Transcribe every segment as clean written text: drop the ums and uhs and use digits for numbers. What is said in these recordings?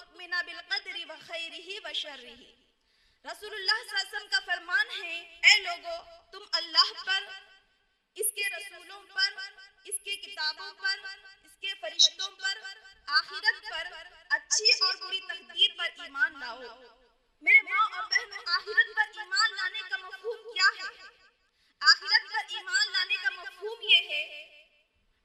وتؤمن بالقدر وخیرہ وشرہ۔ رسول اللہ صلی اللہ علیہ وسلم کا فرمان ہے، اے لوگو تم اللہ پر، اس کے رسولوں پر، اس کے کتابوں پر، اس کے فرشتوں پر، آخرت پر، اچھی اور بری تقدیر پر ایمان لاؤ۔ میرے ماں اور بہنوں، آخرت پر ایمان لانے کا مفہوم کیا ہے؟ آخرت پر ایمان لانے کا مفہوم یہ ہے،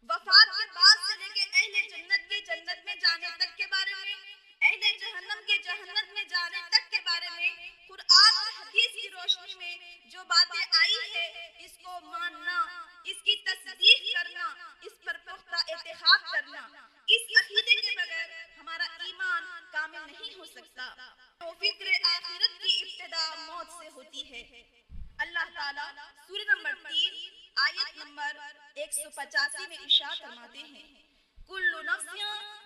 وفات کے بعد سے لے کے اہل جنت کے جنت میں جانے تک کے بارے میں، اہل جہنم کے جہنم میں جانے تک کے بارے میں قرآن اور حدیث کی روشنی میں جو باتیں آئی ہے، اس کو ماننا، اس کی تصدیق کرنا، اس پر پختہ اعتقاد کرنا۔ اس عقیدے کے بغیر ہمارا ایمان کامل نہیں ہو سکتا۔ فکر آخرت کی ابتدا موت سے ہوتی ہے۔ اللہ تعالیٰ سورہ نمبر 3 آیت نمبر 185 میں ارشاد فرماتے ہیں، کل نفس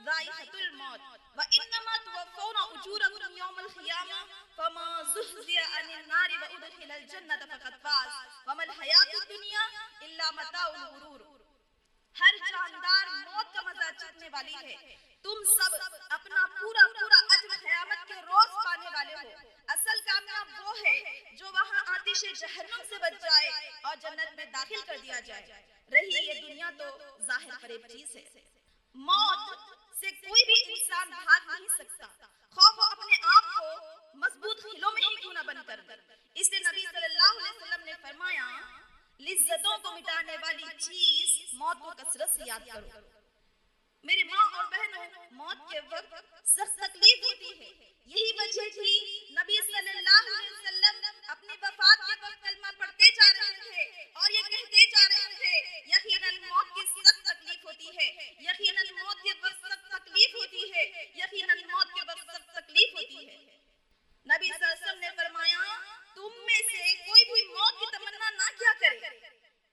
ذائقۃ الموت وانما توفون اجورکم یوم القیامہ فمن زحزح عن النار وادخل الجنۃ فقد فاز وما الحیاۃ الدنیا الا متاع الغرور۔ ہر جاندار موت کا مزہ چکھنے والی ہے، تم سب اپنا پورا اجر قیامت کے روز پانے والے ہو۔ اصل کامیاب وہ ہے جو وہاں آتش جہنم سے بچ جائے اور جنت میں داخل کر دیا جائے۔ رہی یہ دنیا تو ظاہر فریب چیز ہے، موت سے کوئی بھی انسان بھاگ نہیں سکتا، خوف اپنے آپ کو مضبوط قلعوں میں ہی کیوں نہ بند کر دے۔ اس لیے نبی صلی اللہ علیہ وسلم نے فرمایا، لذتوں کو مٹانے والی چیز موت کو کثرت سے یاد کرو۔ میری ماں اور بہنوں، موت کے وقت سخت تکلیف ہوتی ہے، یہی وجہ تھی نبی صلی اللہ علیہ وسلم اپنی وفات کے وقت کلمہ پڑھتے جا رہے تھے اور یہ کہتے جا رہے تھے، یقیناً موت کی سخت تکلیف ہوتی ہے، یقیناً موت کے وقت سخت تکلیف ہوتی ہے، یقیناً موت کے وقت سخت تکلیف ہوتی ہے۔ نبی صلی اللہ علیہ وسلم نے فرمایا، تم میں سے کوئی بھی موت کی تمنا نہ کیا کرے،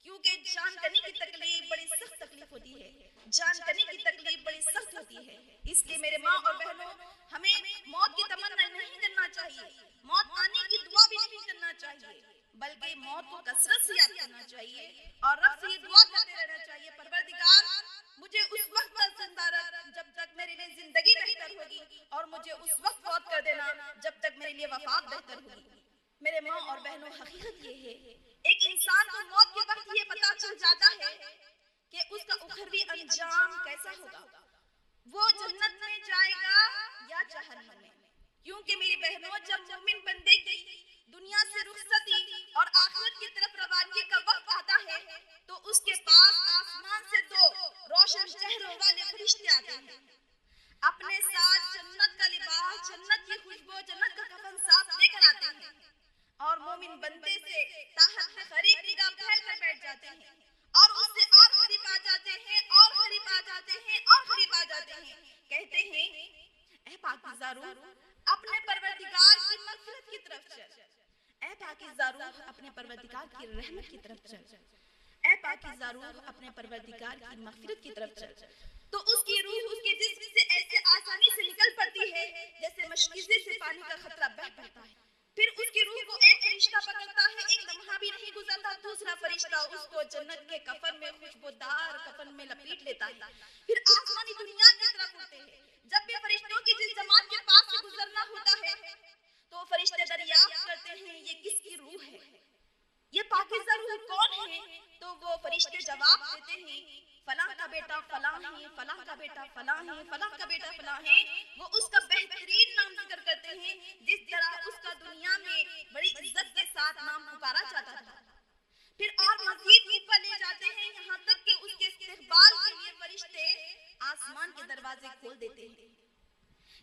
کیونکہ جان کنی کی تکلیف بڑی سخت تکلیف ہوتی ہے، جان کنی کی تکلیف بڑی سخت ہوتی ہے۔ اس لیے میرے ماں اور بہنوں، ہمیں موت کی تمنا نہیں کرنا چاہیے، موت آنے کی دعا بھی نہیں کرنا چاہیے، بلکہ موت کو کثرت سے یاد کرنا چاہیے اور رب سے یہ دعا کرتے رہنا چاہیے، پروردگار مجھے اس وقت تک زندہ رکھ جب تک میرے لیے زندگی بہتر ہوگی، اور مجھے اس وقت فوت کر دینا جب تک میرے لیے وفات بہتر ہوگی۔ میرے ماں اور بہنوں، حقیقت یہ ہے، ایک انسان کو موت کے وقت یہ پتا چل جاتا ہے کہ اس کا اخروی انجام کیسا ہوگا، وہ جنت میں جائے گا یا جہنم میں۔ کیونکہ میری بہنوں، جب مومن بندے کی دنیا سے رخصتی اور آخرت کی طرف روانگی کا وقت آتا ہے تو اس کے پاس آسمان سے دو روشن چہروں والے فرشتے آتے ہیں، اپنے ساتھ جنت کا لباس، جنت کی خوشبو، جنت کا کفن ساتھ لے کر آتے ہیں، اور مومن بندے سے تحت قریب نگاہ پھیل کر بیٹھ جاتے ہیں اور اس سے اور قریب آ جاتے ہیں اور قریب آ جاتے ہیں اور قریب آ جاتے ہیں، کہتے ہیں، اے پاکیزہ روح اپنے پروردگار کی مغفرت کی طرف چل، اے پاکیزہ روح اپنے پروردگار کی رحمت کی طرف چل، اے پاکیزہ روح اپنے پروردگار کی مغفرت کی طرف چل۔ تو اس کی روح اس کے جسم سے ایسے آسانی سے نکل پڑتی ہے جیسے مشکیزے سے پانی کا قطرہ بہہ پڑتا ہے، پھر اس کی روح کو ایک فرشتہ پکڑتا ہے، ایک لمحہ بھی نہیں گزرتا، دوسرا فرشتہ اس کو جنت کے کفن میں، خوشبودار کفن میں لپیٹ لیتا ہے، پھر آسمانی دنیا کی طرف اڑتے ہیں۔ جب بھی فرشتوں کی جس جماعت کے پاس سے گزرنا ہوتا ہے تو فرشتے دریافت کرتے ہیں، یہ کس کی روح ہے، یہ پاکیزہ روح کون ہے؟ تو وہ فرشتے جواب دیتے ہیں، فلاں کا بیٹا فلاں ہے، فلاں کا بیٹا فلاں ہے، فلاں کا بیٹا فلاں ہے۔ وہ اس کا بہترین نام ذکر کرتے ہیں، جس طرح اس کا دنیا میں بڑی عزت کے ساتھ نام پکارا جاتا تھا، پھر اور مزید اوپر لے جاتے ہیں، یہاں تک کہ اس کے استقبال کے لیے فرشتے آسمان کے دروازے کھول دیتے ہیں،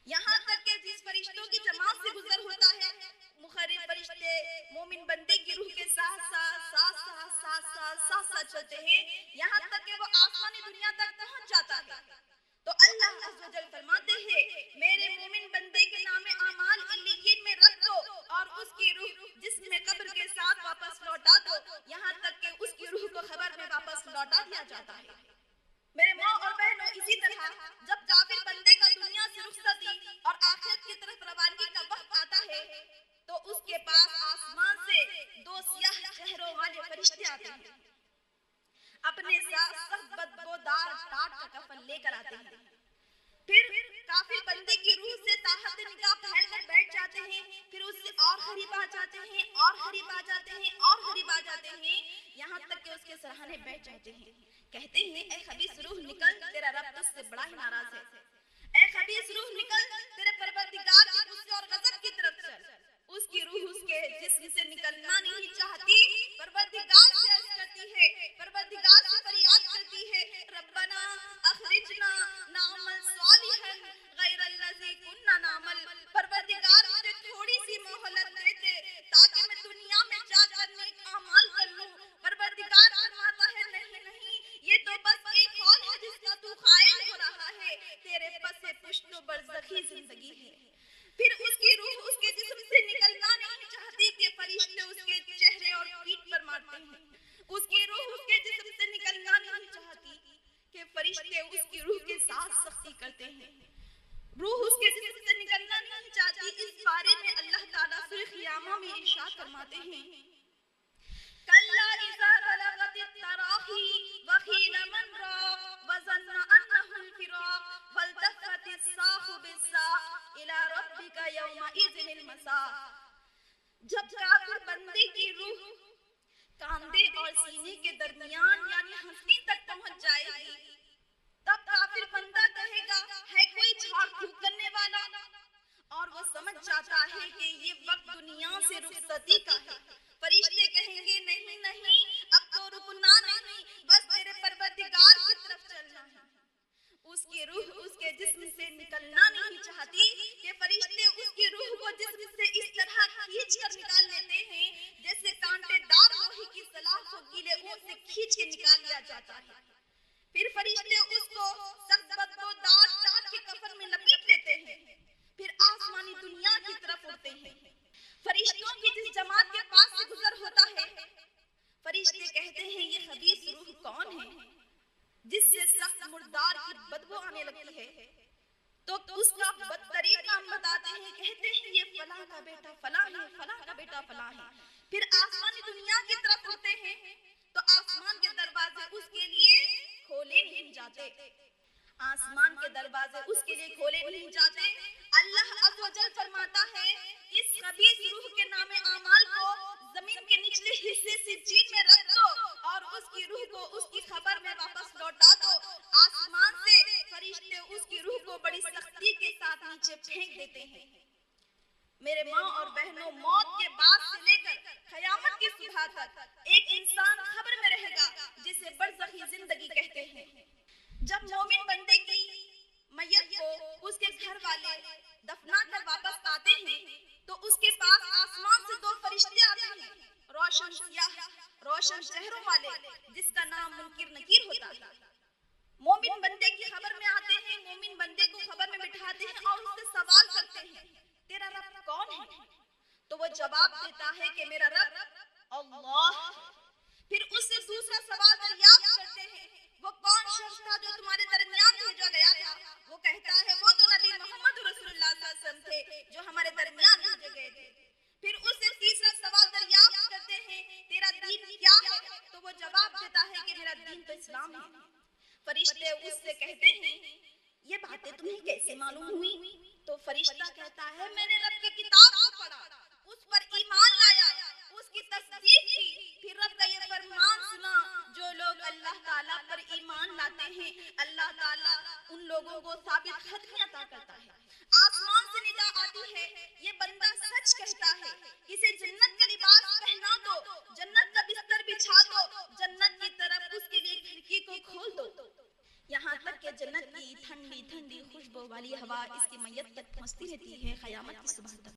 یہاں تک کہ جس فرشتوں کی جماعت سے گزر ہوتا ہے، مقرب فرشتے مومن بندے کی روح کے ساتھ ساتھ چلتے ہیں، یہاں تک کہ وہ آسمانی دنیا تک پہنچ جاتا ہے۔ تو اللہ عز و جل فرماتے ہیں، میرے مومن بندے کے نام اعمال علیین میں رکھ دو اور اس کی روح جسم میں قبر کے ساتھ واپس لوٹا دو، یہاں تک کہ اس کی روح کو خبر میں واپس لوٹا دیا جاتا ہے۔ میرے ماں اور بہنوں، اسی طرح جب کافر بندے کا دنیا سے رخصتی اور آخرت کی طرف روانگی کا وقت آتا ہے تو اس کے پاس آسمان سے دو سیاہ چہروں والے فرشتے آتے ہیں، اپنے ساتھ سخت بدبودار اور قریب آ جاتے ہیں اور قریب آ جاتے ہیں اور قریب آ جاتے ہیں، یہاں تک کہ اس کے سرہانے بیٹھ جاتے ہیں. کہتے ہیں اے خبیث روح نکل، تیرا رب تجھ سے بڑا ہی ناراض ہے. اے خبیث روح نکل، تیرے پروردگار کے غصے اور غضب کی طرف چل. اس کی روح اس کے جسم سے نکلنا نہیں چاہتی، پروردگار سے عرض کرتی ہے، پروردگار سے فریاد کرتی ہے، ربنا اخرجنا نعمل صالحا غیر الذی کنا نعمل. پروردگار مجھے تھوڑی سی مہلت دے دے تاکہ میں دنیا میں جا کر نیک اعمال کر لوں. پروردگار فرماتا ہے نہیں نہیں، یہ تو بس ایک قول ہے جس کا تو قائل ہو رہا ہے، تیرے پس پشت و برزخی زندگی ہے. پھر اس کی روح اس کے جسم سے نکلنا نہیں چاہتی کہ فرشتے اس کے چہرے اور پیٹھ پر مارتے ہیں. اس کی روح اس کے جسم سے نکلنا نہیں چاہتی کہ فرشتے اس کی روح کے ساتھ سختی کرتے ہیں. روح اس کے جسم سے نکلنا نہیں چاہتی. اس بارے میں اللہ تعالیٰ سورہ قیامہ میں ارشاد فرماتے ہیں، کلا اذا بلغت التراقی وقیل من راق وظن انه الفراق والتفت الساق بالساق الى ربك یومئذ المساق. جب کافر بندے کی روح کاندھے اور سینے کے درمیان یعنی ہنسنی تک پہنچ جائے گی، تب کافر بندہ کہے گا ہے کوئی جھاڑ پھونک کرنے والا، اور وہ سمجھ جاتا ہے کہ یہ وقت دنیا سے رخصتی کا ہے. فرشتے کہیں گے نہیں نہیں، اب تو رکنا نہیں، بس تیرے پروردگار کی طرف چلنا ہے. اس کی روح اس کے جسم سے نکلنا نہیں چاہتی کہ فرشتے اس کی روح کو جسم سے اس طرح کھینچ کر نکال لیتے ہیں جیسے کانٹے دار لوہے کی سلاخ کو گیلے اون سے کھینچ کے نکال لیا جاتا ہے. پھر فرشتے اس کو سخت بدبودار ٹاٹ کے کفن میں لپیٹ لیتے ہیں، پھر آسمانی دنیا کی طرف اڑتے ہیں. فرشتوں کی جس جماعت کے پاس سے گزر ہوتا ہے، فرشتے کہتے ہیں یہ خبیث روح کون ہے جس سے سخت مردار کی بدبو آنے لگتی ہے. تو اس کا بدترین نام بتاتے ہیں، کہتے ہیں یہ فلاں کا بیٹا فلاں ہے، فلاں کا بیٹا فلاں ہے. پھر آسمانی دنیا کی طرف اڑتے ہیں تو آسمان کے دروازے اس کے لیے کھولے نہیں جاتے. آسمان کے دروازے اس کے لیے کھولے نہیں جاتے. اللہ عز و جل فرماتا ہے اس خبیث روح کے نام اعمال کو زمین کے نچلے حصے سے سجین میں رکھ دو اور اس کی روح کو اس کی خبر میں واپس لوٹا دو. آسمان سے فرشتے اس کی روح کو بڑی سختی کے ساتھ نیچے پھینک دیتے ہیں. میرے ماں اور بہنوں، موت کے بعد سے لے کر قیامت کی صبح تک ایک انسان خبر میں رہے گا جسے برزخی زندگی کہتے ہیں. جب مومن بندے کی میت کو اس کے گھر والے دفنا کر واپس آتے ہیں تو اس کے پاس آسمان سے دو فرشتے آتے ہیں، روشن سیاہ روشن چہروں والے، جس کا نام منکر نکیر ہوتا ہے. مومن بندے کی خبر میں آتے ہیں، مومن بندے کو خبر میں بٹھاتے ہیں اور اس سے سوال کرتے ہیں تیرا رب کون ہے؟ تو وہ جواب دیتا ہے کہ میرا رب اللہ. پھر اس سے دوسرا سوال دریافت کرتے ہیں وہ کون شخص تھا جو تمہارے درمیان بھیجا گیا تھا؟ وہ کہتا ہے وہ تو نبی محمد رسول اللہ صلی اللہ علیہ وسلم تھے جو ہمارے درمیان بھیجے گئے تھے. پھر اس سے تیسرا سوال دریافت کرتے ہیں تیرا دین کیا ہے؟ تو وہ جواب دیتا ہے کہ میرا دین تو اسلام ہے. فرشتے اس سے کہتے ہیں یہ باتیں تمہیں کیسے معلوم ہوئی؟ تو فرشتہ کہتا ہے میں نے رب کی کتاب کو پڑھا، اس پر ایمان لایا، اس کی تصدیق کی، پھر رب کا یہ فرمان سنا جو لوگ اللہ تعالیٰ پر ایمان لاتے ہیں اللہ تعالیٰ ان لوگوں کو ثابت قدمی عطا کرتا ہے. آسمان سے ندا آتی ہے یہ بندہ سچ کہتا ہے، اسے جنت کا لباس پہنا دو، جنت کا بستر بچھا دو، جنت کی طرف اس کے لیے کھڑکی کو کھول دو، یہاں تک کہ جنت کی ٹھنڈی ٹھنڈی خوشبو والی ہوا اس کی میت تک پہنچتی رہتی ہے قیامت کی صبح تک.